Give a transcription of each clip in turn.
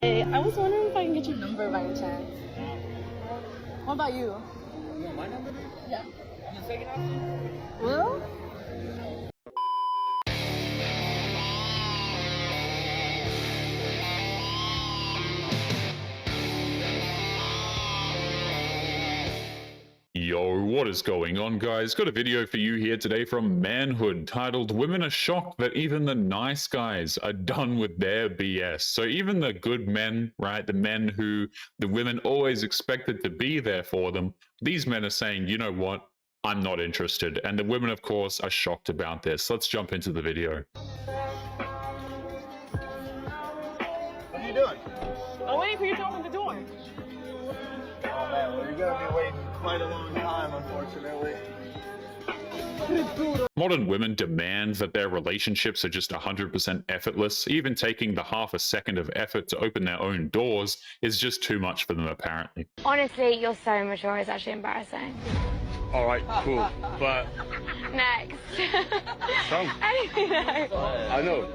Hey, I was wondering if I can get your number by any chance. What about you? You want my number? Yeah. You take it off me? Well? Yo, what is going on, guys? Got a video for you here today from Manhood titled "Women Are Shocked That Even the Nice Guys Are Done with Their BS." So even the good men, right, the men who the women always expected to be there for them, these men are saying, you know what, I'm not interested. And the women, of course, are shocked about this. Let's jump into the video. What are you doing? I'm waiting for you to open the door. Oh man, well you're gonna be waiting quite a long time, unfortunately. Modern women demand that their relationships are just 100% effortless. Even taking the half a second of effort to open their own doors is just too much for them, apparently. Honestly, you're so mature, it's actually embarrassing. Alright, cool, but... Next. Some. Anything else? I know.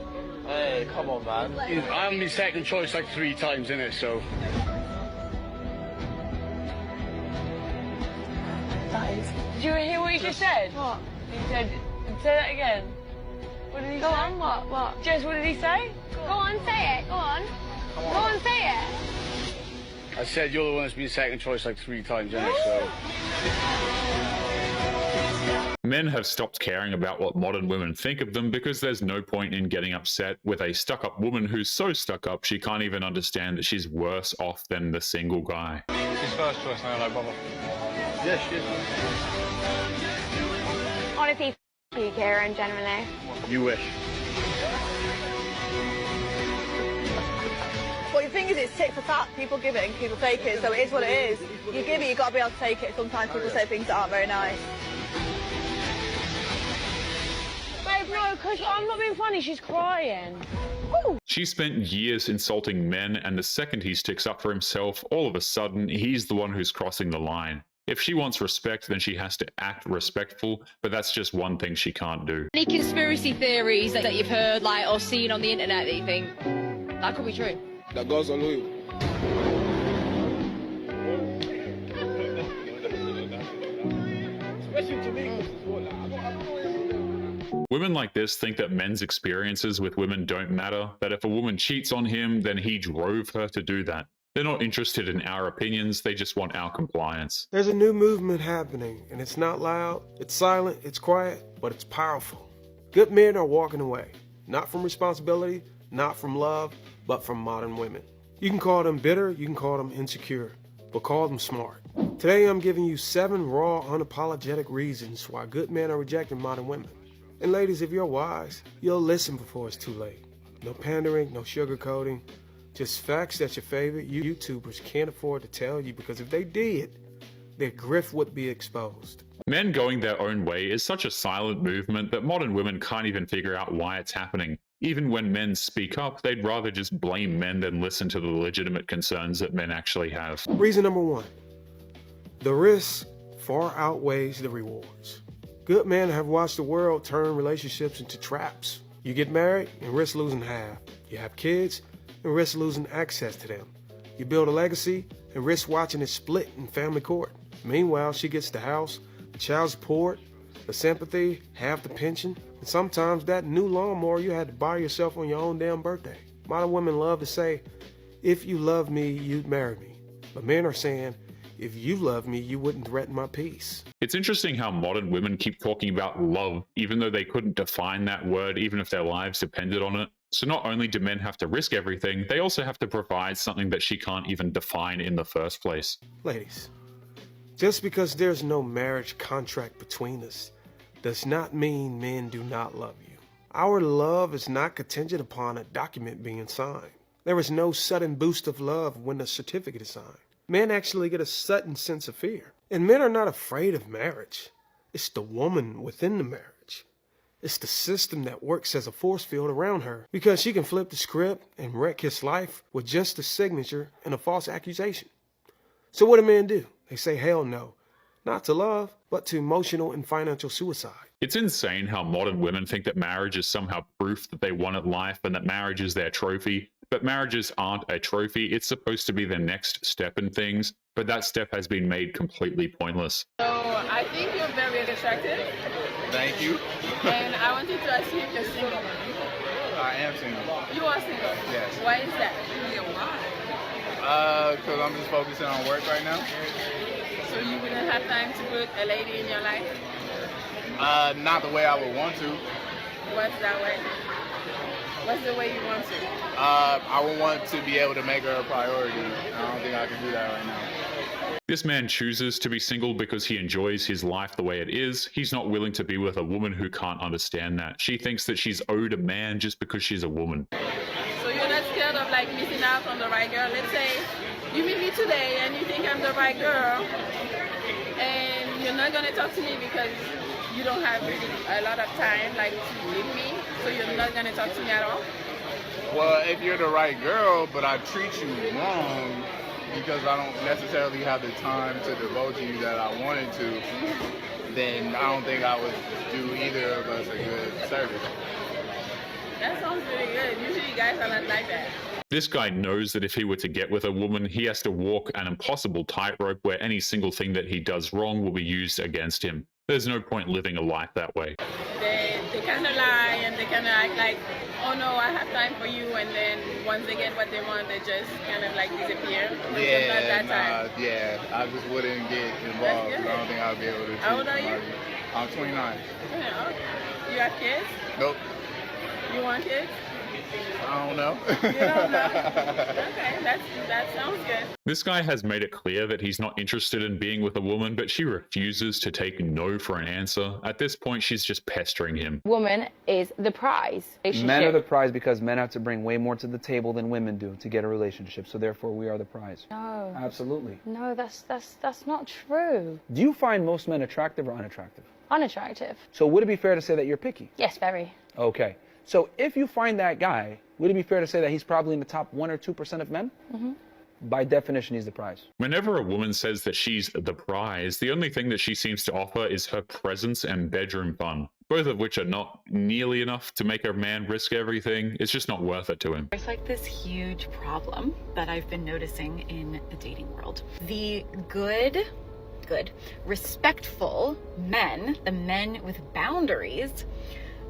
Hey, come on, man. I'm the second choice like 3 times in it, so... Did you hear what you just said? What? He said, say that again. What did he Go say? on, what? Jess, what did he say? Go on, say it, go on. Go on, say it. I said you're the one that's been second choice like 3 times in it, so... Men have stopped caring about what modern women think of them because there's no point in getting upset with a stuck-up woman who's so stuck up she can't even understand that she's worse off than the single guy. She's first choice now, no bother. Yes, she is. Honestly, you, Kieran, generally. You wish. Well, the thing is, it's tit for tat. People give it and people take it, so it is what it is. You give it, you've got to be able to take it. Sometimes people say things that aren't very nice. Babe, no, because I'm not being funny, she's crying. She spent years insulting men, and the second he sticks up for himself, all of a sudden, he's the one who's crossing the line. If she wants respect, then she has to act respectful, but that's just one thing she can't do. Any conspiracy theories that you've heard, like, or seen on the internet that you think that could be true? That girls are loyal. Women like this think that men's experiences with women don't matter, that if a woman cheats on him, then he drove her to do that. They're not interested in our opinions, they just want our compliance. There's a new movement happening, and it's not loud, it's silent, it's quiet, but it's powerful. Good men are walking away, not from responsibility, not from love, but from modern women. You can call them bitter, you can call them insecure, but call them smart. Today I'm giving you 7 raw, unapologetic reasons why good men are rejecting modern women. And ladies, if you're wise, you'll listen before it's too late. No pandering, no sugarcoating. Just facts that your favorite YouTubers can't afford to tell you, because if they did, their grift would be exposed. Men going their own way is such a silent movement that modern women can't even figure out why it's happening. Even when men speak up, they'd rather just blame men than listen to the legitimate concerns that men actually have. Reason number 1. The risk far outweighs the rewards. Good men have watched the world turn relationships into traps. You get married and risk losing half. You have kids and risk losing access to them. You build a legacy and risk watching it split in family court. Meanwhile, she gets the house, the child support, the sympathy, half the pension, and sometimes that new lawnmower you had to buy yourself on your own damn birthday. Modern women love to say, if you love me, you'd marry me. But men are saying, if you love me, you wouldn't threaten my peace. It's interesting how modern women keep talking about love, even though they couldn't define that word, even if their lives depended on it. So not only do men have to risk everything, they also have to provide something that she can't even define in the first place. Ladies, just because there's no marriage contract between us does not mean men do not love you. Our love is not contingent upon a document being signed. There is no sudden boost of love when the certificate is signed. Men actually get a sudden sense of fear. And men are not afraid of marriage. It's the woman within the marriage. It's the system that works as a force field around her, because she can flip the script and wreck his life with just a signature and a false accusation. So what do men do? They say hell no. Not to love, but to emotional and financial suicide. It's insane how modern women think that marriage is somehow proof that they won at life and that marriage is their trophy. but marriages aren't a trophy. It's supposed to be the next step in things, but that step has been made completely pointless. So I think you're very attractive, Thank you. and I wanted to ask you if you're single. I am single. You are single? Yes. Why is that? Because I'm just focusing on work right now. So you wouldn't have time to put a lady in your life? Not the way I would want to. What's that way? What's the way you want to? I would want to be able to make her a priority. I don't think I can do that right now. This man chooses to be single because he enjoys his life the way it is. He's not willing to be with a woman who can't understand that. She thinks that she's owed a man just because she's a woman. So you're not scared of like missing out on the right girl? Let's say you meet me today and you think I'm the right girl, and you're not gonna talk to me because you don't have a lot of time like to leave me, so you're not gonna talk to me at all? Well, if you're the right girl, but I treat you wrong because I don't necessarily have the time to devote to you that I wanted to, then I don't think I would do either of us a good service. That sounds really good. Usually guys are not like that. This guy knows that if he were to get with a woman, he has to walk an impossible tightrope where any single thing that he does wrong will be used against him. There's no point living a life that way. They kind of lie and they kind of act like, oh no, I have time for you, and then once they get what they want, they just kind of like disappear. Yeah, I just wouldn't get involved because I don't think I'll be able to. How old are you? I'm 29. You have kids? Nope. You want kids? I don't know. You don't know? Okay, that sounds good. This guy has made it clear that he's not interested in being with a woman, but she refuses to take no for an answer. At this point, she's just pestering him. Woman is the prize. Men are the prize because men have to bring way more to the table than women do to get a relationship. So therefore, we are the prize. No. Absolutely. No, that's not true. Do you find most men attractive or unattractive? Unattractive. So would it be fair to say that you're picky? Yes, very. Okay. So if you find that guy, would it be fair to say that he's probably in the top 1 or 2% of men? Mm-hmm. By definition, he's the prize. Whenever a woman says that she's the prize, the only thing that she seems to offer is her presence and bedroom fun, both of which are not nearly enough to make a man risk everything. It's just not worth it to him. There's like this huge problem that I've been noticing in the dating world. The good, respectful men, the men with boundaries,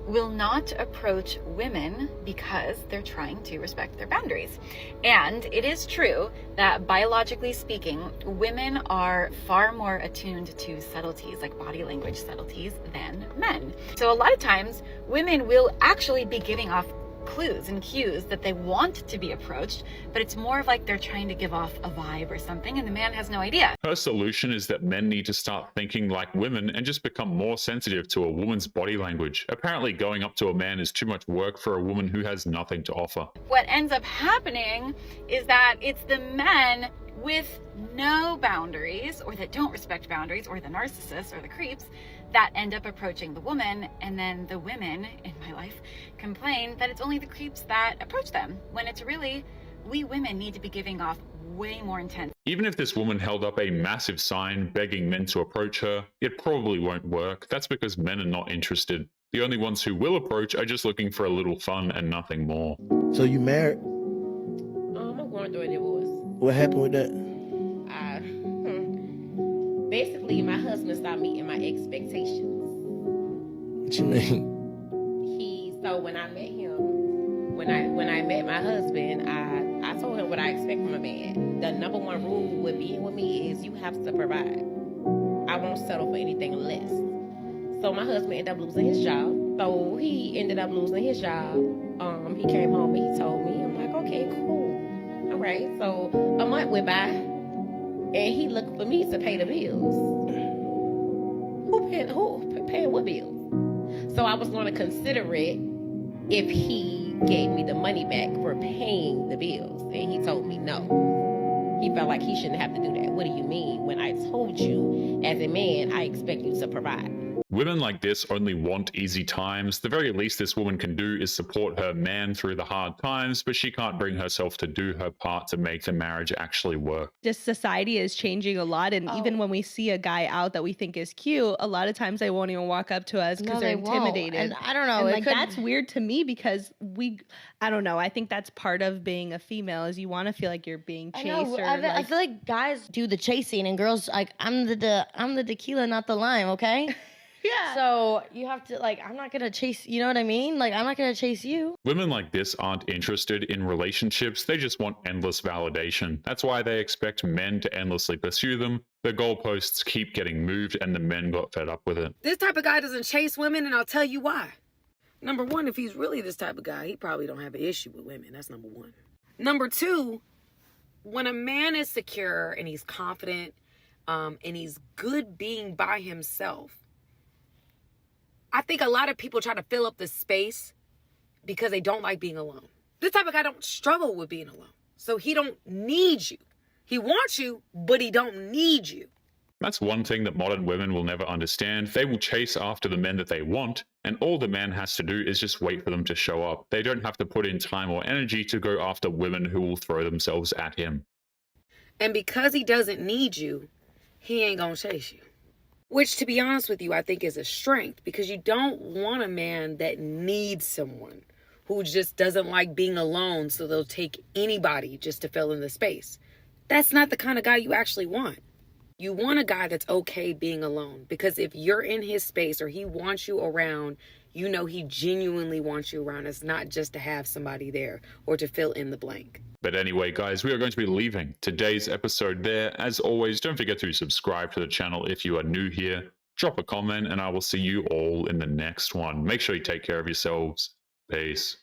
will not approach women because they're trying to respect their boundaries. And it is true that biologically speaking, women are far more attuned to subtleties, like body language subtleties, than men. So a lot of times women will actually be giving off clues and cues that they want to be approached, but it's more of like they're trying to give off a vibe or something, and the man has no idea. Her solution is that men need to start thinking like women and just become more sensitive to a woman's body language. Apparently going up to a man is too much work for a woman who has nothing to offer. What ends up happening is that it's the men with no boundaries, or that don't respect boundaries, or the narcissists or the creeps, that end up approaching the woman, and then the women in my life complain that it's only the creeps that approach them, when it's really we women need to be giving off way more intense. Even if this woman held up a massive sign begging men to approach her, it probably won't work. That's because men are not interested. The only ones who will approach are just looking for a little fun and nothing more. So you married? I'm going through a divorce. What happened with that? Basically, my husband stopped meeting my expectations. What you mean? So when I met him, when I met my husband, I told him what I expect from a man. The number one rule with being with me is you have to provide. I won't settle for anything less. So my husband ended up losing his job. So he ended up losing his job. He came home and he told me. I'm like, okay, cool. All right. So a month went by, and he looked for me to pay the bills. Who paying what bills? So I was going to consider it if he gave me the money back for paying the bills. And he told me no. He felt like he shouldn't have to do that. What do you mean? When I told you, as a man, I expect you to provide. Women like this only want easy times. The very least this woman can do is support her man through the hard times, but she can't bring herself to do her part to make the marriage actually work. Just society is changing a lot, and even when we see a guy out that we think is cute, a lot of times they won't even walk up to us because they're intimidated. And I don't know. And like that's weird to me because I don't know. I think that's part of being a female is you want to feel like you're being chased. I feel like guys do the chasing and girls like I'm the tequila, not the lime. Okay. Yeah. So you have to I'm not gonna chase. You know what I mean? Like I'm not gonna chase you. Women like this aren't interested in relationships. They just want endless validation. That's why they expect men to endlessly pursue them. The goalposts keep getting moved and the men got fed up with it. This type of guy doesn't chase women, and I'll tell you why. Number one, if he's really this type of guy, he probably don't have an issue with women. That's number one. Number two, when a man is secure and he's confident, and he's good being by himself, I think a lot of people try to fill up the space because they don't like being alone. This type of guy don't struggle with being alone. So he don't need you. He wants you, but he don't need you. That's one thing that modern women will never understand. They will chase after the men that they want, and all the man has to do is just wait for them to show up. They don't have to put in time or energy to go after women who will throw themselves at him. And because he doesn't need you, he ain't gonna chase you. Which, to be honest with you, I think is a strength, because you don't want a man that needs someone who just doesn't like being alone, so they'll take anybody just to fill in the space. That's not the kind of guy you actually want. You want a guy that's okay being alone, because if you're in his space or he wants you around, you know he genuinely wants you around. It's not just to have somebody there or to fill in the blank. But anyway, guys, we are going to be leaving today's episode there. As always, don't forget to subscribe to the channel if you are new here. Drop a comment, and I will see you all in the next one. Make sure you take care of yourselves. Peace.